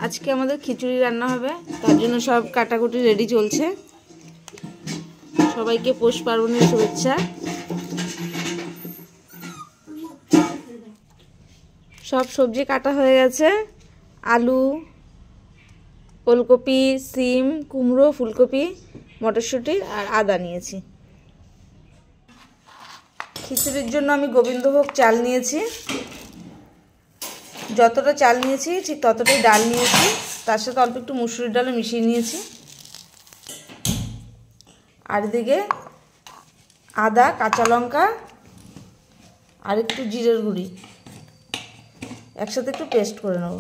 আজকে আমাদের খিচুড়ি রান্না হবে, তার জন্য সব কাটাকুটি রেডি চলছে। সবাইকে পৌষ পার্বণের শুভেচ্ছা। সব সবজি কাটা হয়ে গেছে, আলু, ওলকপি, সিম, কুমড়ো, ফুলকপি, মটরশুঁটি আর আদা নিয়েছি। খিচুড়ির জন্য আমি গোবিন্দভোগ চাল নিয়েছি। যতটা চাল নিয়েছি ঠিক ততটাই ডাল নিয়েছি, তার সাথে অল্প একটু মুসুরির ডালও মিশিয়ে নিয়েছি। আর এদিকে আদা, কাঁচা লঙ্কা আর একটু জিরের গুঁড়ি একসাথে একটু পেস্ট করে নেব।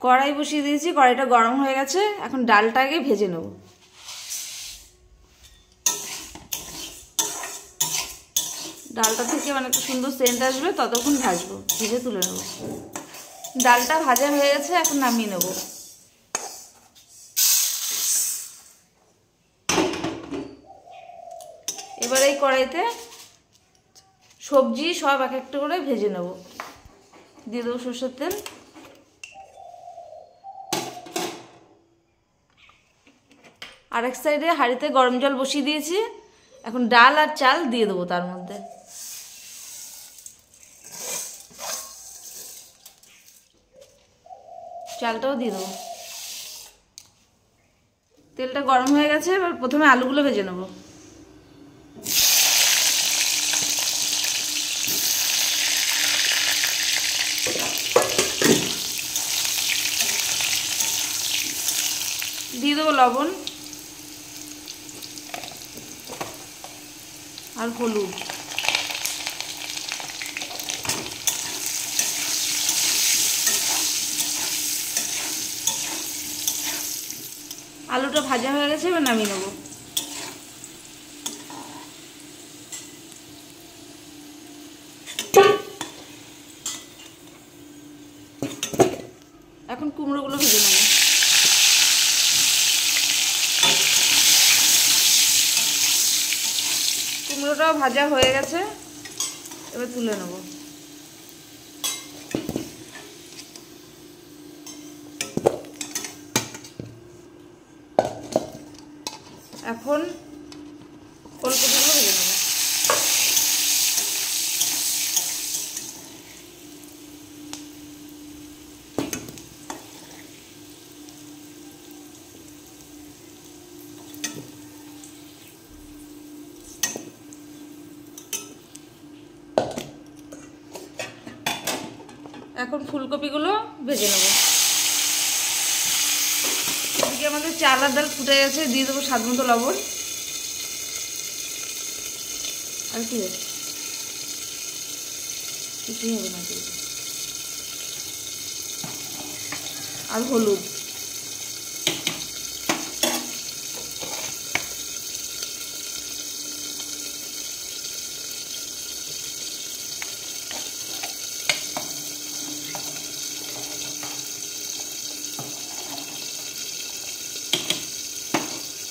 কড়াই বসিয়ে দিয়েছি, কড়াইটা গরম হয়ে গেছে। এখন ডালটাকে ভেজে নেব। ডালটা থেকে একটা সুন্দর সেন্ট আসবে, ততক্ষণ ভাজবো, ভেজে তুলে নেব। ডালটা ভাজা হয়ে গেছে, এখন নামিয়ে নেব। এবার এই কড়াইতে সবজি সব এক একটা করে ভেজে নেব। দিয়ে দেবো সরষের তেল। আরেক সাইডে হাঁড়িতে গরম জল বসিয়ে দিয়েছি। এখন ডাল আর চাল দিয়ে দেবো তার মধ্যে। চালটাও দিয়ে দেবো। তেলটা গরম হয়ে গেছে, এবার প্রথমে আলুগুলো ভেজে নেব। দিয়ে দেবো লবণ আর হলুদ। আলুটা ভাজা হয়ে গেছে, এবার নামিয়ে নেব। এখন কুমড়োগুলো ভেজে নেব। কুমড়োটাও ভাজা হয়ে গেছে, এবার তুলে নেব। এখন ওলকপিগুলো ভেজে নেব। এখন ফুলকপিগুলো ভেজে নেব। এদিকে আমাদের চাল আর ডাল ফুটে গেছে, দিয়ে দেবো স্বাদ মতো লবণ। আর কি কিছুই হবে না, আর হলুদ।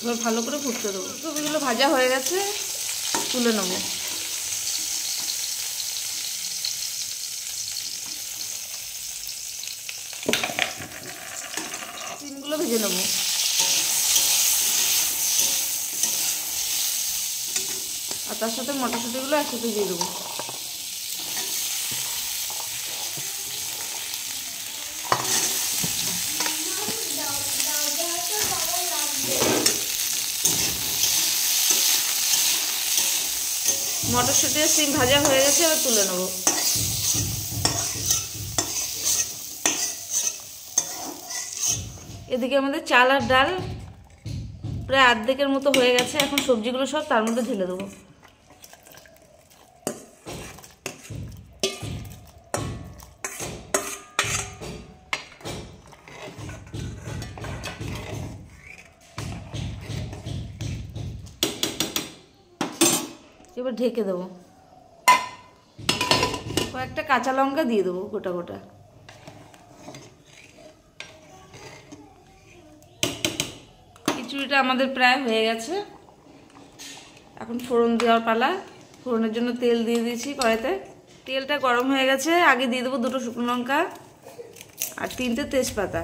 এবার ভালো করে ফুটতে দেবো। সবগুলো ভাজা হয়ে গেছে, তুলে নেব। সিমগুলো ভেজে নেব। আর তার সাথে মটরশুঁটিগুলো একসাথে দিয়ে দেবো। মটরশুঁটি আর সিম ভাজা হয়ে গেছে, এবার তুলে নেব। এদিকে আমাদের চাল আর ডাল প্রায় অর্ধেকের মতো হয়ে গেছে। এখন সবজিগুলো সব তার মধ্যে ঢেলে দেবো। এবার ঢেকে দেবো। কয়েকটা কাঁচা লঙ্কা দিয়ে দেবো গোটা গোটা। খিচুড়িটা আমাদের প্রায় হয়ে গেছে। এখন ফোড়ন দেওয়ার পালা। ফোড়নের জন্য তেল দিয়ে দিয়েছি কড়াইতে। তেলটা গরম হয়ে গেছে, আগে দিয়ে দেবো দুটো শুকনো লঙ্কা আর 3টে তেজপাতা।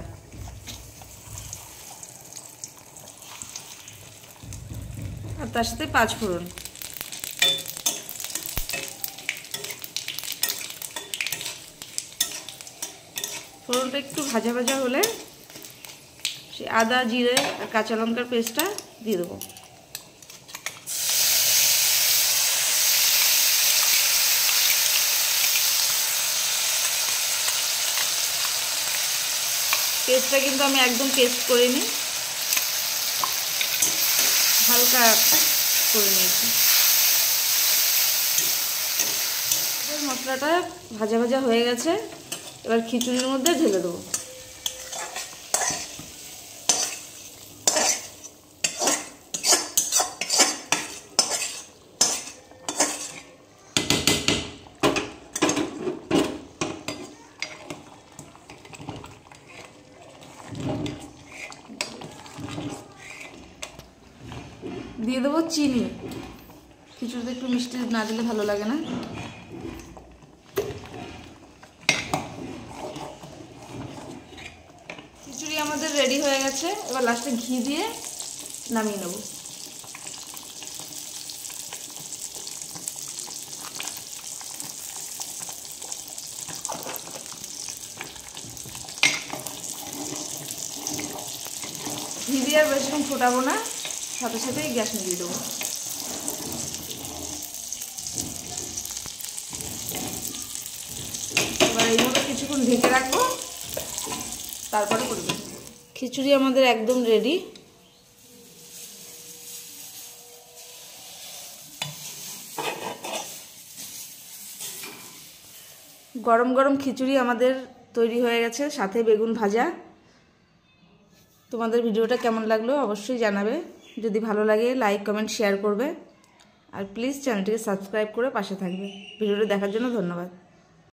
আর তার সাথে 5 ফোড়ন। ফোড়নটা একটু ভাজা ভাজা হলে সে আদা জিরে আর কাঁচা লঙ্কার পেস্টটা দিয়ে দেবো। পেস্টটা কিন্তু আমি একদম পেস্ট করিনি, হালকা করে নিয়েছি। মশলাটা ভাজা ভাজা হয়ে গেছে, এবার খিচুড়ির মধ্যে ঢেলে দেবো। দিয়ে দেবো চিনি। খিচুড়িতে একটু মিষ্টি না দিলে ভালো লাগে না। খিচুড়ি আমাদের রেডি হয়ে গেছে, এবার লাস্টে ঘি দিয়ে নামিয়ে নেব। ঘি দিয়ে আর বেশিক্ষণ ফোটাবো না, সাথে সাথেই গ্যাস নিভিয়ে দেবো। এবার এইভাবে কিছুক্ষণ ঢেকে রাখবো, তারপরে পরিবেশন করব। খিচুড়ি আমাদের একদম রেডি। গরম গরম খিচুড়ি আমাদের তৈরি হয়ে গেছে, সাথে বেগুন ভাজা। তোমাদের ভিডিওটা কেমন লাগলো অবশ্যই জানাবে। যদি ভালো লাগে লাইক কমেন্ট শেয়ার করবে, আর প্লিজ চ্যানেলটিকে সাবস্ক্রাইব করে পাশে থাকবে। ভিডিওটা দেখার জন্য ধন্যবাদ।